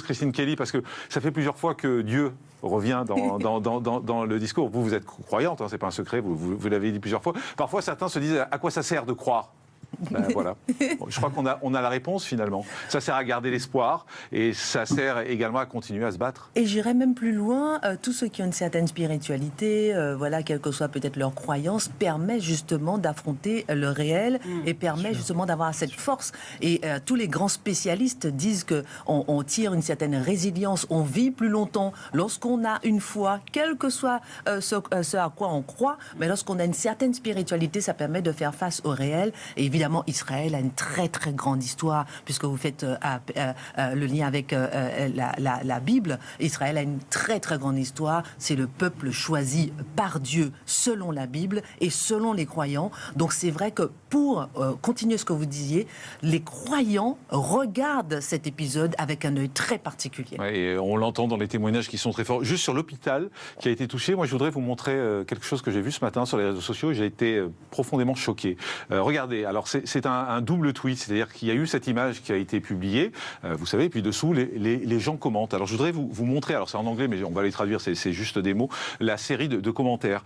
Christine Kelly, parce que ça fait plusieurs fois que Dieu revient dans le discours. Vous êtes croyante, hein, c'est pas un secret, vous l'avez dit plusieurs fois. Parfois, certains se disent à quoi ça sert de croire. Ben, voilà. Bon, je crois qu'on a la réponse finalement. Ça sert à garder l'espoir et ça sert également à continuer à se battre. Et j'irais même plus loin, tous ceux qui ont une certaine spiritualité, voilà, quelle que soit peut-être leur croyance, permet justement d'affronter le réel et permet justement d'avoir cette force. Et tous les grands spécialistes disent qu'on tire une certaine résilience, on vit plus longtemps lorsqu'on a une foi, quel que soit ce à quoi on croit, mais lorsqu'on a une certaine spiritualité, ça permet de faire face au réel. Et évidemment, Israël a une très très grande histoire, puisque vous faites le lien avec la Bible. Israël a une très très grande histoire. C'est le peuple choisi par Dieu selon la Bible et selon les croyants. Donc c'est vrai que pour continuer ce que vous disiez, les croyants regardent cet épisode avec un œil très particulier. Ouais, et on l'entend dans les témoignages qui sont très forts. Juste sur l'hôpital qui a été touché, moi je voudrais vous montrer quelque chose que j'ai vu ce matin sur les réseaux sociaux et j'ai été profondément choqué. Regardez, alors c'est un double tweet, c'est-à-dire qu'il y a eu cette image qui a été publiée, vous savez, et puis dessous les gens commentent. Alors je voudrais vous montrer, alors c'est en anglais mais on va les traduire, c'est juste des mots, la série de commentaires.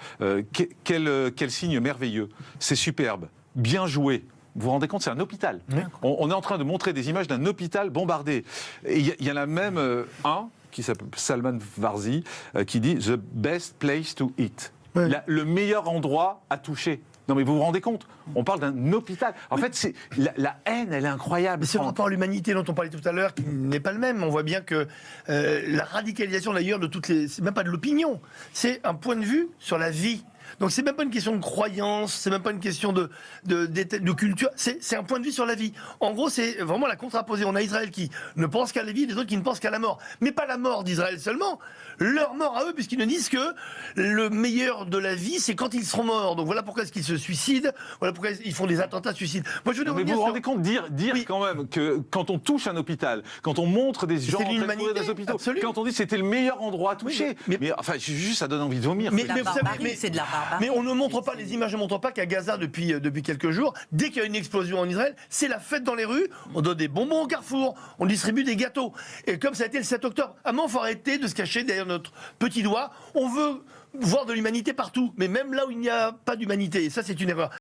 Quel signe merveilleux, c'est superbe, bien joué. Vous vous rendez compte, c'est un hôpital. On est en train de montrer des images d'un hôpital bombardé. Et il y en a même un qui s'appelle Salman Varzi qui dit « The best place to eat ». Le meilleur endroit à toucher. Non mais vous vous rendez compte, on parle d'un hôpital. En fait, c'est la haine, elle est incroyable. C'est le rapport à l'humanité dont on parlait tout à l'heure qui n'est pas le même. On voit bien que la radicalisation d'ailleurs de toutes les... C'est même pas de l'opinion, c'est un point de vue sur la vie. Donc c'est même pas une question de croyance, c'est même pas une question de culture, c'est un point de vue sur la vie. En gros, c'est vraiment la contraposée. On a Israël qui ne pense qu'à la vie, et les autres qui ne pensent qu'à la mort. Mais pas la mort d'Israël seulement, leur mort à eux, puisqu'ils nous disent que le meilleur de la vie, c'est quand ils seront morts. Donc voilà pourquoi est-ce qu'ils se suicident, voilà pourquoi ils font des attentats de suicide. Moi, je mais vous vous rendez compte, dire oui. Quand même que quand on touche un hôpital, quand on montre des gens en train de mourir dans des hôpitaux, quand on dit que c'était le meilleur endroit à toucher, mais enfin, juste ça donne envie de vomir. Mais c'est de la barbarie. Mais on ne montre pas, les images ne montrent pas qu'à Gaza, depuis quelques jours, dès qu'il y a une explosion en Israël, c'est la fête dans les rues, on donne des bonbons au Carrefour, on distribue des gâteaux. Et comme ça a été le 7 octobre, à un moment, il faut arrêter de se cacher derrière notre petit doigt. On veut voir de l'humanité partout, mais même là où il n'y a pas d'humanité. Et ça, c'est une erreur.